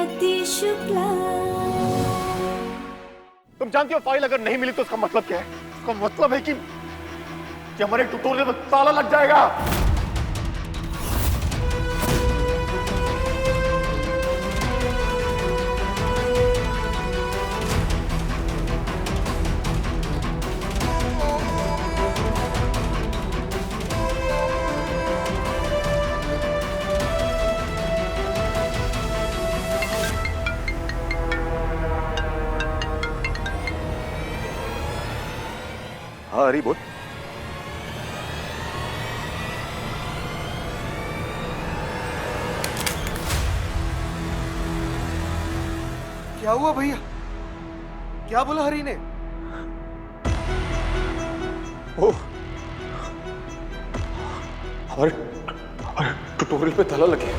भारती शुक्ला। तुम जानती हो फाइल अगर नहीं मिली तो उसका मतलब क्या है? उसका मतलब है कि हमारे ट्यूटोरियल में ताला लग जाएगा। हाँ हरी बोल। क्या हुआ भैया? क्या बोला हरी ने? ओ, हमारे ट्यूटोरियल पे ताला लगे।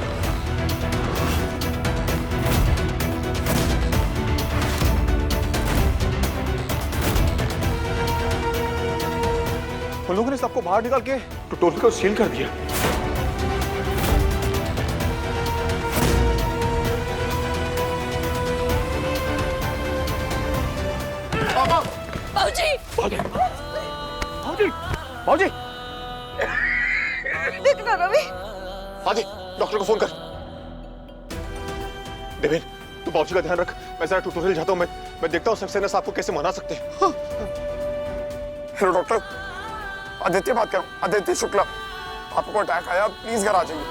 उन लोगों ने सबको बाहर निकाल के ट्यूटोरियल को सील कर दिया। बाबूजी! बाबूजी! बाबूजी! देखना रवि। आदि, डॉक्टर को फोन कर। देवेन, तू बाबूजी का ध्यान रख। मैं जरा ट्यूटोरियल जाता हूँ। मैं देखता हूँ सक्सेना साहब को कैसे मना सकते हैं। हेलो डॉक्टर, आदित्य बात कर रहा हूँ। आदित्य शुक्ला, आपको अटैक आया, प्लीज घर आ जाइए।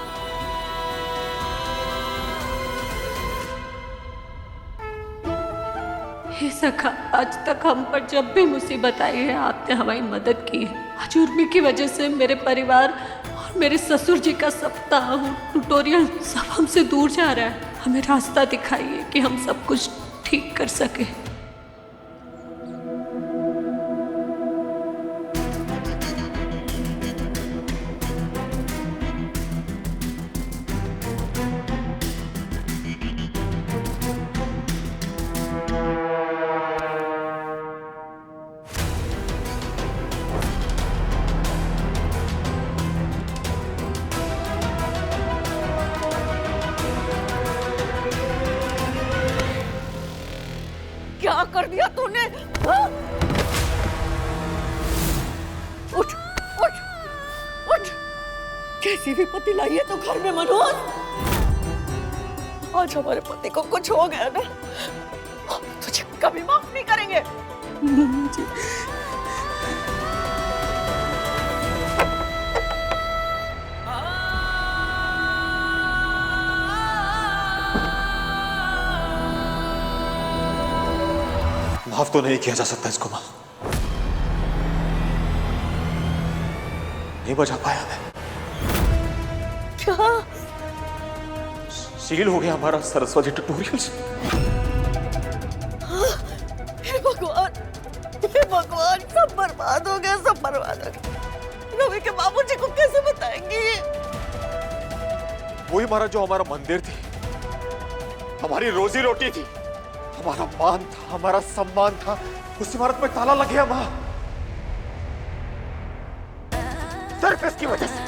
हे सखा, आज तक हम पर जब भी मुसीबत आई है आपने हमारी मदद की है। आज उर्मी की वजह से मेरे परिवार और मेरे ससुर जी का सपना, ट्यूटोरियल सब हमसे दूर जा रहा है। हमें रास्ता दिखाइए कि हम सब कुछ ठीक कर सके। क्या कर दिया तूने? हाँ? उठ, उठ, उठ! कैसी विपत्ति लाई है तो घर में मनोज? आज हमारे पति को कुछ हो गया ना, तुझे कभी माफ नहीं करेंगे। माफ तो नहीं किया जा सकता इसको मां। नहीं बचा पाया मैं। क्या? सील हो गया हमारा सरस्वती ट्यूटोरियल से। हे भगवान, हे भगवान! सब बर्बाद हो गया, सब बर्बाद हो गया। रवि के बाबूजी को कैसे बताएंगे ये? वही हमारा जो हमारा मंदिर थी, हमारी रोजी रोटी थी, हमारा मान था, हमारा सम्मान था, उस इमारत में ताला लग गया मां। सिर्फ इसकी वजह से,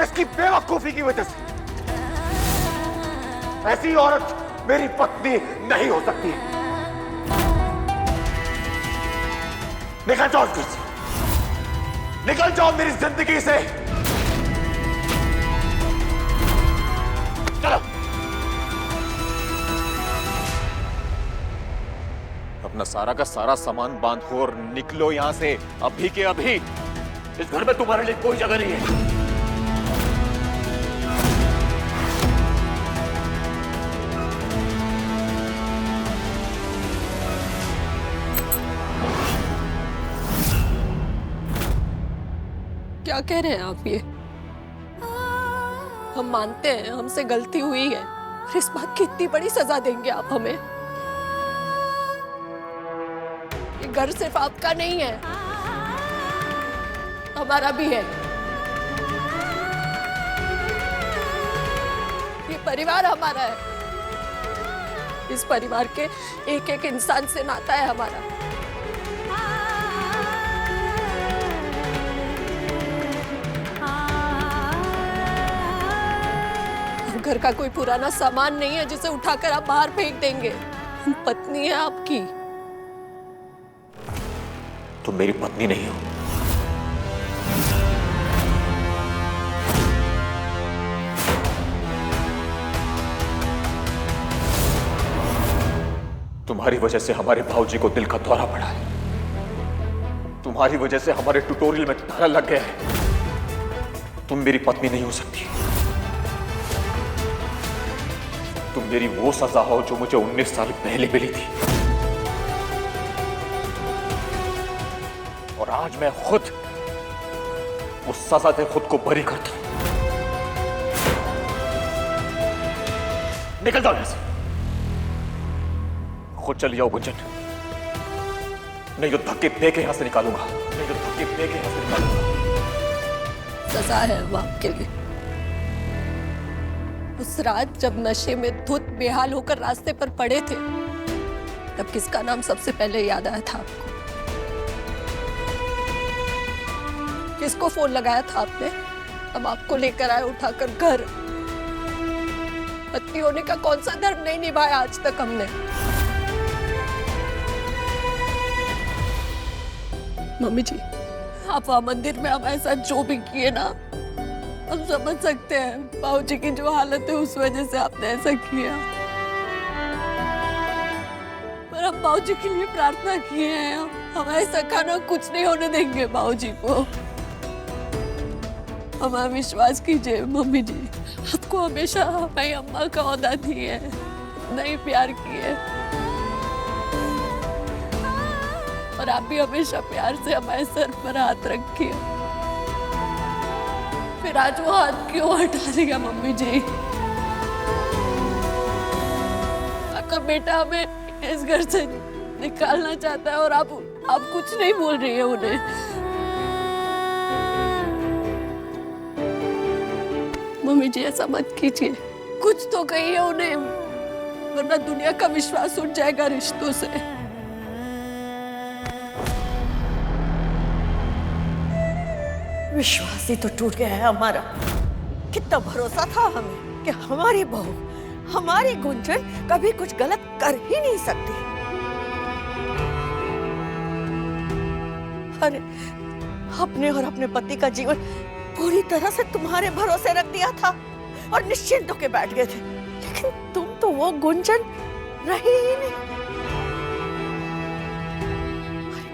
इसकी बेवकूफी की वजह से। ऐसी औरत मेरी पत्नी नहीं हो सकती। निकल जाओ इस घर से, निकल जाओ मेरी जिंदगी से। चलो अपना सारा का सारा सामान बांधो और निकलो यहां से अभी के अभी। इस घर में तुम्हारे लिए कोई जगह नहीं है। क्या कह रहे हैं आप ये? हम मानते हैं हमसे गलती हुई है, और इस बात की इतनी बड़ी सजा देंगे आप हमें? ये घर सिर्फ आपका नहीं है, हमारा भी है। ये परिवार हमारा है। इस परिवार के एक एक इंसान से नाता है हमारा। घर का कोई पुराना सामान नहीं है जिसे उठाकर आप बाहर फेंक देंगे। हम पत्नी है आपकी। तुम मेरी पत्नी नहीं हो। तुम्हारी वजह से हमारे भाऊजी को दिल का दौरा पड़ा है। तुम्हारी वजह से हमारे ट्यूटोरियल में ताला लग गया है। तुम मेरी पत्नी नहीं हो सकती। तुम मेरी वो सजा हो जो मुझे 19 साल पहले मिली थी। और आज मैं खुद उस सजा से खुद को बरी करता हूं। निकल जाओ यहां से। खुद चली जाओ गुंजन, नहीं तो धक्के दे के यहां से निकालूंगा। नहीं तो धक्के दे के यहां से निकालूंगा। सजा है वो आपके लिए। उस रात जब नशे में धुत बेहाल होकर रास्ते पर पड़े थे, तब किसका नाम सबसे पहले याद आया था आपको? किसको फोन लगाया था आपने? अब आपको लेकर आए उठाकर घर। पत्नी होने का कौन सा धर्म नहीं निभाया आज तक हमने? मम्मी जी, आप वहां मंदिर में हमारे साथ जो भी किए ना, हम समझ सकते हैं बाबूजी की जो हालत है उस वजह से आपने ऐसा किया। पर हम बाबूजी के लिए प्रार्थना किए हैं, हम ऐसा खाना कुछ नहीं होने देंगे बाबूजी को। हमारा विश्वास कीजिए मम्मी जी, आपको हमेशा हमारी अम्मा का औहदा दी है, नहीं प्यार किए। और आप भी हमेशा प्यार से हमारे सर पर हाथ रखिए। फिर आज वो हाथ क्यों हटा दिया मम्मी जी? आपका बेटा हमें इस घर से निकालना चाहता है और आप कुछ नहीं बोल रही है उन्हें। मम्मी जी ऐसा मत कीजिए, कुछ तो कहिए उन्हें, वरना दुनिया का विश्वास उठ जाएगा रिश्तों से। विश्वास ही तो टूट गया है हमारा। कितना भरोसा था हमें कि हमारी बहू, हमारी गुंजन कभी कुछ गलत कर ही नहीं सकती। अरे अपने और अपने पति का जीवन पूरी तरह से तुम्हारे भरोसे रख दिया था और निश्चिंत होकर बैठ गए थे, लेकिन तुम तो वो गुंजन रही ही नहीं।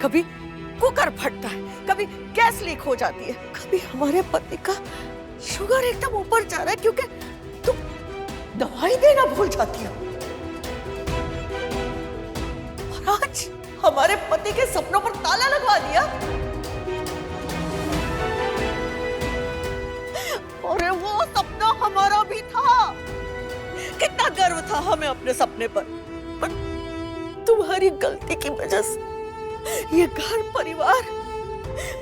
कभी कुकर फटता है, कभी गैस लीक हो जाती है, कभी हमारे पति का शुगर एकदम ऊपर जा रहा है क्योंकि तुम दवाई देना भूल जाती हो। और आज हमारे पति के सपनों पर ताला लगवा दिया। अरे वो सपना हमारा भी था, कितना गर्व था हमें अपने सपने पर तुम्हारी गलती की वजह से ये घर, परिवार,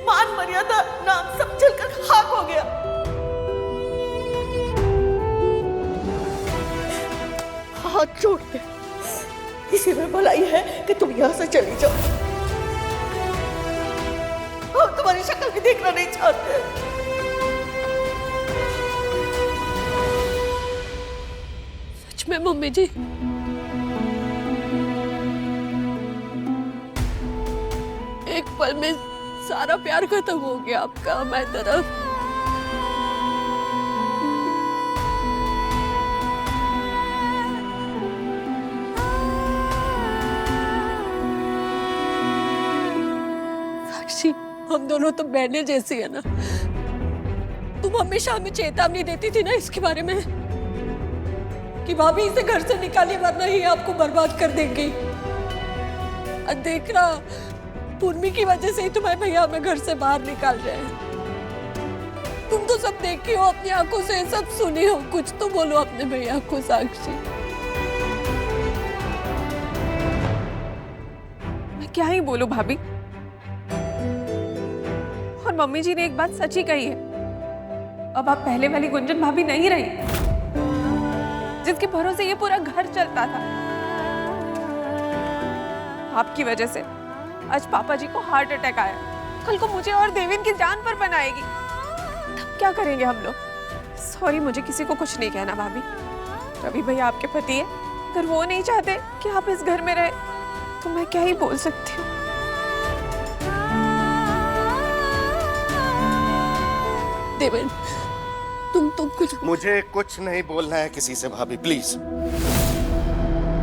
मान मर्यादा, नाम सब जलकर खाक हो गया। हाथ जोड़ के इसी में भलाई है कि तुम यहां से चली जाओ। हम तुम्हारी शक्ल भी देखना नहीं चाहते। सच में मम्मी जी, एक पल में सारा प्यार खत्म हो गया आपका हमारी तरफ। साक्षी, हम दोनों तो बहनें जैसी है ना। तुम हमेशा हमें चेतावनी देती थी ना इसके बारे में कि भाभी इसे घर से निकालिए वरना ही आपको बर्बाद कर देंगी। देखना, पूर्वी की वजह से ही तुम्हारे भैया हमें घर से बाहर निकाल रहे हैं। तुम तो सब देखी हो, अपनी आंखों से सब सुनी हो, कुछ तो बोलो अपने भैया को साक्षी। मैं क्या ही बोलूं भाभी। और मम्मी जी ने एक बात सच ही कही है, अब आप पहले वाली गुंजन भाभी नहीं रही जिसके भरोसे ये पूरा घर चलता था। आपकी वजह से आज पापा जी को हार्ट अटैक आया, कल को मुझे और देविन की जान पर बनाएगी। तब क्या करेंगे हम लोग? सॉरी, मुझे किसी को कुछ नहीं कहना भाभी। रवि भैया आपके पति है, अगर वो नहीं चाहते कि आप इस घर में रहे तो मैं क्या ही बोल सकती हूँ। देवेन, तुम कुछ मुझे कुछ नहीं बोलना है किसी से भाभी, प्लीज।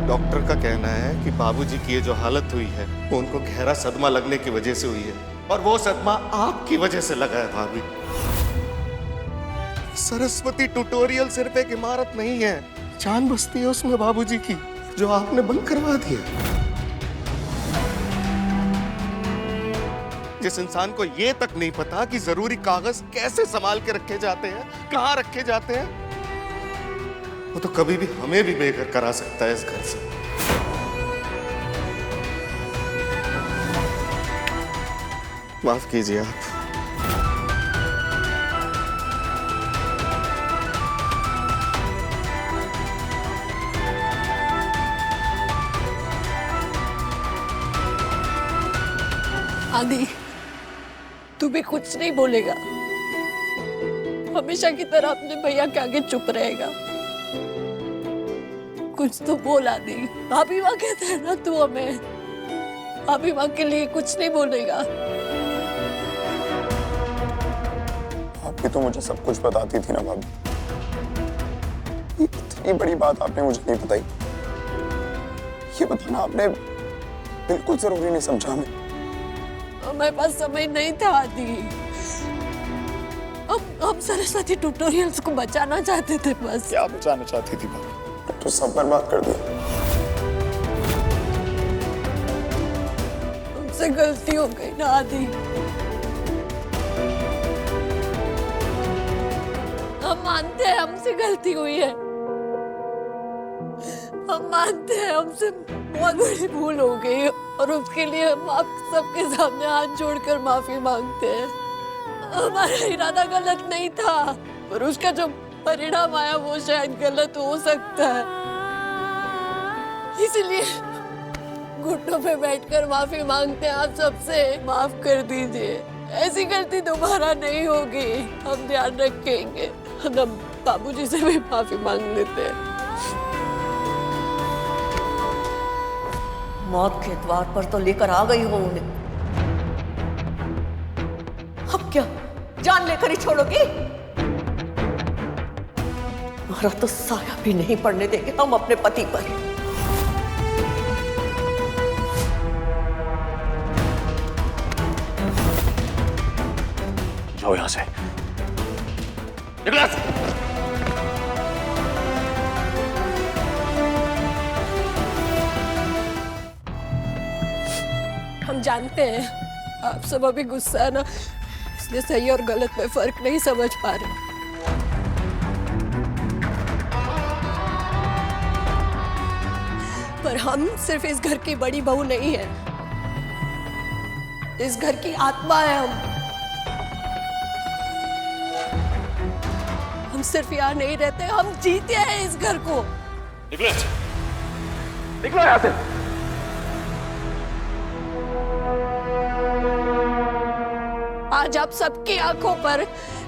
डॉक्टर का कहना है कि बाबूजी की ये जो हालत हुई है वो उनको गहरा सदमा लगने की वजह से हुई है, और वो सदमा आपकी वजह से लगा है भाभी। सरस्वती ट्यूटोरियल सिर्फ एक इमारत नहीं है, जान बसती है उसमें बाबूजी की, जो आपने बंद करवा दी है। जिस इंसान को ये तक नहीं पता कि जरूरी कागज कैसे संभाल के रखे जाते हैं, कहाँ रखे जाते हैं, वो तो कभी भी हमें भी बेघर करा सकता है इस घर से। माफ कीजिए आप। आदि, तू भी कुछ नहीं बोलेगा? हमेशा की तरह अपने भैया के आगे चुप रहेगा? कुछ तो बोल आदि। भाभी माँ कहते हैं ना तू हमें, भाभी माँ के लिए कुछ नहीं बोलेगा? आप भी तो मुझे सब कुछ बताती थी ना भाभी। इतनी बड़ी बात आपने मुझे नहीं बताई। ये बताना आपने बिल्कुल जरूरी नहीं समझा हमें। हमारे पास समय नहीं था आदि। हम सरस्वती ट्यूटोरियल्स को बचाना चाहते थे बस। क्या बचाना चाहती थी भाभी? तो सब बर्बाद कर दिया। हमसे गलती हो गई ना आदि। हम मानते हैं हमसे गलती हुई है, हम मानते हैं हमसे बहुत बड़ी भूल हो गई, और उसके लिए हम आप सबके सामने हाथ जोड़कर माफी मांगते हैं। हमारा इरादा गलत नहीं था, पर उसका जो परिणाम आया वो शायद गलत हो सकता है। इसलिए घुटनों पे बैठकर माफी मांगते हैं आप सबसे। माफ कर दीजिए, ऐसी गलती दोबारा नहीं होगी, हम ध्यान रखेंगे। हम बाबूजी से भी माफी मांग लेते हैं। मौत के द्वार पर तो लेकर आ गई हो उन्हें, अब क्या जान लेकर ही छोड़ोगी? हमारा तो साया भी नहीं पड़ने देंगे हम अपने पति पर। जाओ यहां से, निकलो। हम जानते हैं आप सब अभी गुस्सा है ना, इसलिए सही और गलत में फर्क नहीं समझ पा रहे। पर हम सिर्फ इस घर की बड़ी बहू नहीं है, इस घर की आत्मा है। हम सिर्फ यहाँ नहीं रहते, हम जीते हैं इस घर को। निकलो, निकलो यहां से। आज आप सबकी आंखों पर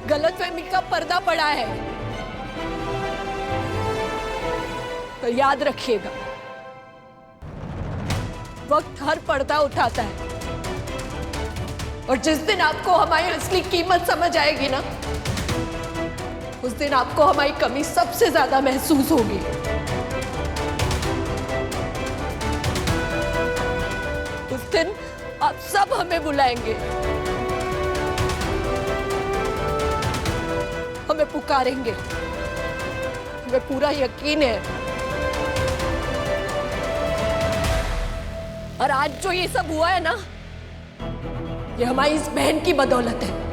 गलतफहमी का पर्दा पड़ा है, तो याद रखिएगा, वक्त हर पर्दा उठाता है, और जिस दिन आपको हमारी असली कीमत समझ आएगी ना, उस दिन आपको हमारी कमी सबसे ज्यादा महसूस होगी। उस दिन आप सब हमें बुलाएंगे, हमें पुकारेंगे, हमें पूरा यकीन है। और आज जो ये सब हुआ है ना, ये हमारी इस बहन की बदौलत है।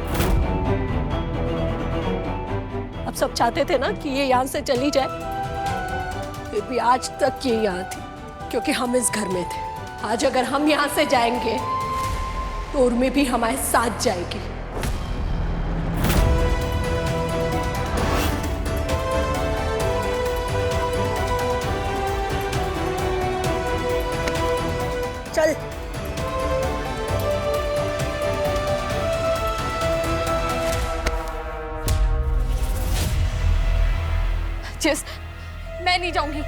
अब सब चाहते थे ना कि ये यहां से चली जाए, फिर भी आज तक ये यहां थी क्योंकि हम इस घर में थे। आज अगर हम यहां से जाएंगे तो उर्मी भी हमारे साथ जाएगी। चल जिस मैं नहीं जाऊंगी।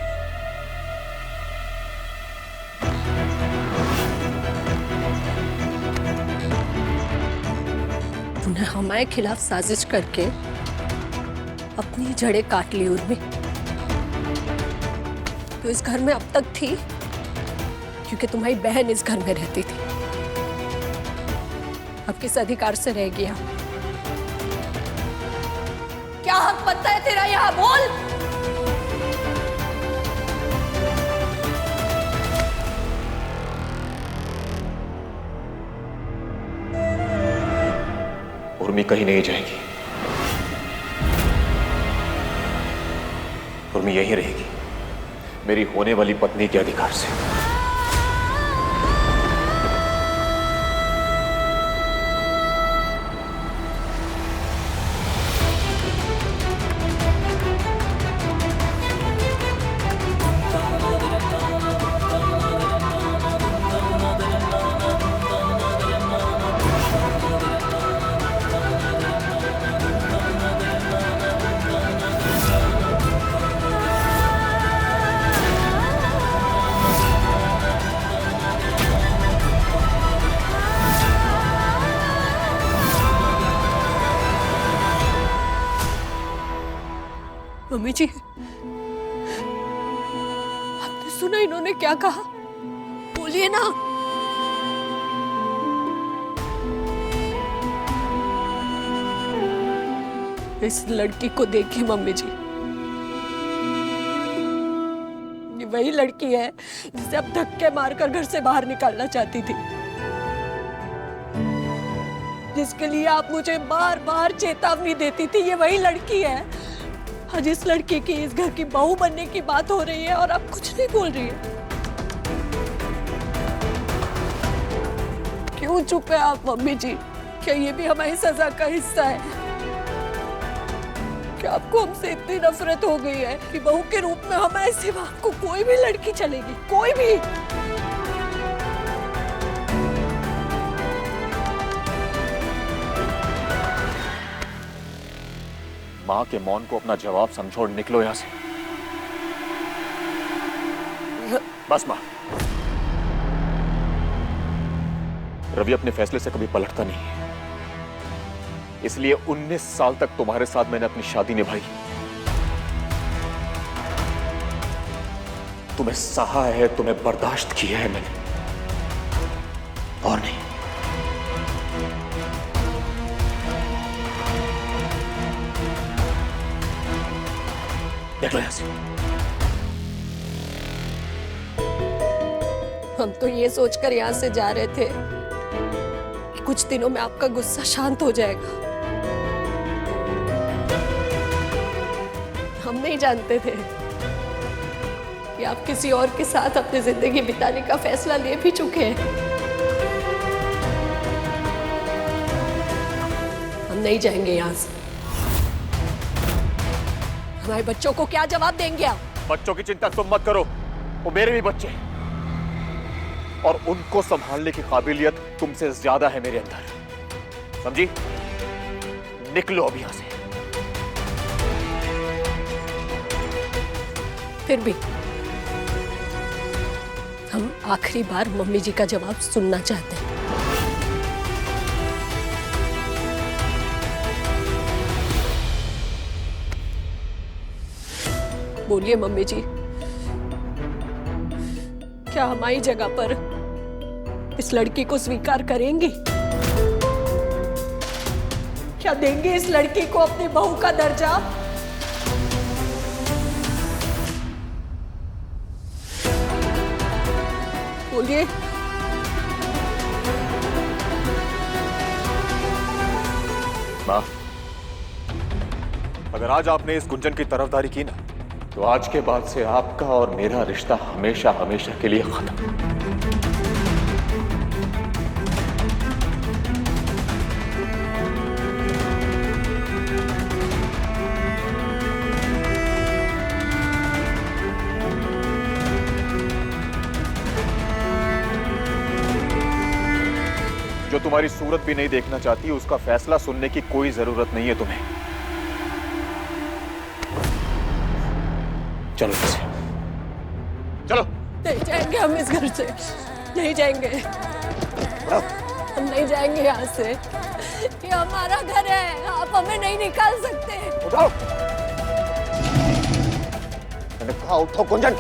तूने हमारे खिलाफ साजिश करके अपनी जड़ें काट ली उर्मी। तो इस घर में अब तक थी क्योंकि तुम्हारी बहन इस घर में रहती थी। अब किस अधिकार से रह गया? क्या हक बनता है तेरा यहाँ? बोल। उर्मी कहीं नहीं जाएगी। उर्मी यहीं रहेगी, मेरी होने वाली पत्नी के अधिकार से। मम्मी जी, आपने सुना इन्होंने क्या कहा? बोलिए ना। इस लड़की को देखिए मम्मी जी, ये वही लड़की है जिसे अब धक्के मारकर घर से बाहर निकालना चाहती थी, जिसके लिए आप मुझे बार बार चेतावनी देती थी। ये वही लड़की है। आज इस लड़की की इस घर की बहू बनने की बात हो रही है और आप कुछ नहीं बोल रही है। क्यों चुप है आप मम्मी जी? क्या ये भी हमारी सजा का हिस्सा है? क्या आपको हमसे इतनी नफरत हो गई है कि बहू के रूप में हमारे सिवा आपको कोई भी लड़की चलेगी? कोई भी? मां के मौन को अपना जवाब समझो और निकलो यहां से। बस मां, रवि अपने फैसले से कभी पलटता नहीं है, इसलिए 19 साल तक तुम्हारे साथ मैंने अपनी शादी निभाई। तुम्हें सहा है, तुम्हें बर्दाश्त किया है मैंने, और नहीं। निकलो यहां से। हम तो ये सोचकर यहाँ से जा रहे थे कि कुछ दिनों में आपका गुस्सा शांत हो जाएगा। हम नहीं जानते थे कि आप किसी और के साथ अपनी जिंदगी बिताने का फैसला ले भी चुके हैं। हम नहीं जाएंगे यहाँ से। हमारे बच्चों को क्या जवाब देंगे आप? बच्चों की चिंता तुम मत करो, वो मेरे भी बच्चे हैं और उनको संभालने की काबिलियत तुमसे ज्यादा है मेरे अंदर, समझी? निकलो अब यहां से। फिर भी हम आखिरी बार मम्मी जी का जवाब सुनना चाहते हैं। बोलिए मम्मी जी, क्या हमारी जगह पर इस लड़की को स्वीकार करेंगी? क्या देंगे इस लड़की को अपनी बहू का दर्जा? बोलिए। मां, अगर आज आपने इस गुंजन की तरफदारी की ना, तो आज के बाद से आपका और मेरा रिश्ता हमेशा हमेशा के लिए खत्म। जो तुम्हारी सूरत भी नहीं देखना चाहती, उसका फैसला सुनने की कोई जरूरत नहीं है तुम्हें। चलो यहाँ से, चलो। नहीं जाएंगे हम इस घर से, नहीं जाएंगे, हम नहीं जाएंगे यहाँ से। ये हमारा घर है, आप हमें नहीं निकाल सकते। उठाओ, मैंने कहा उठो गुंजन।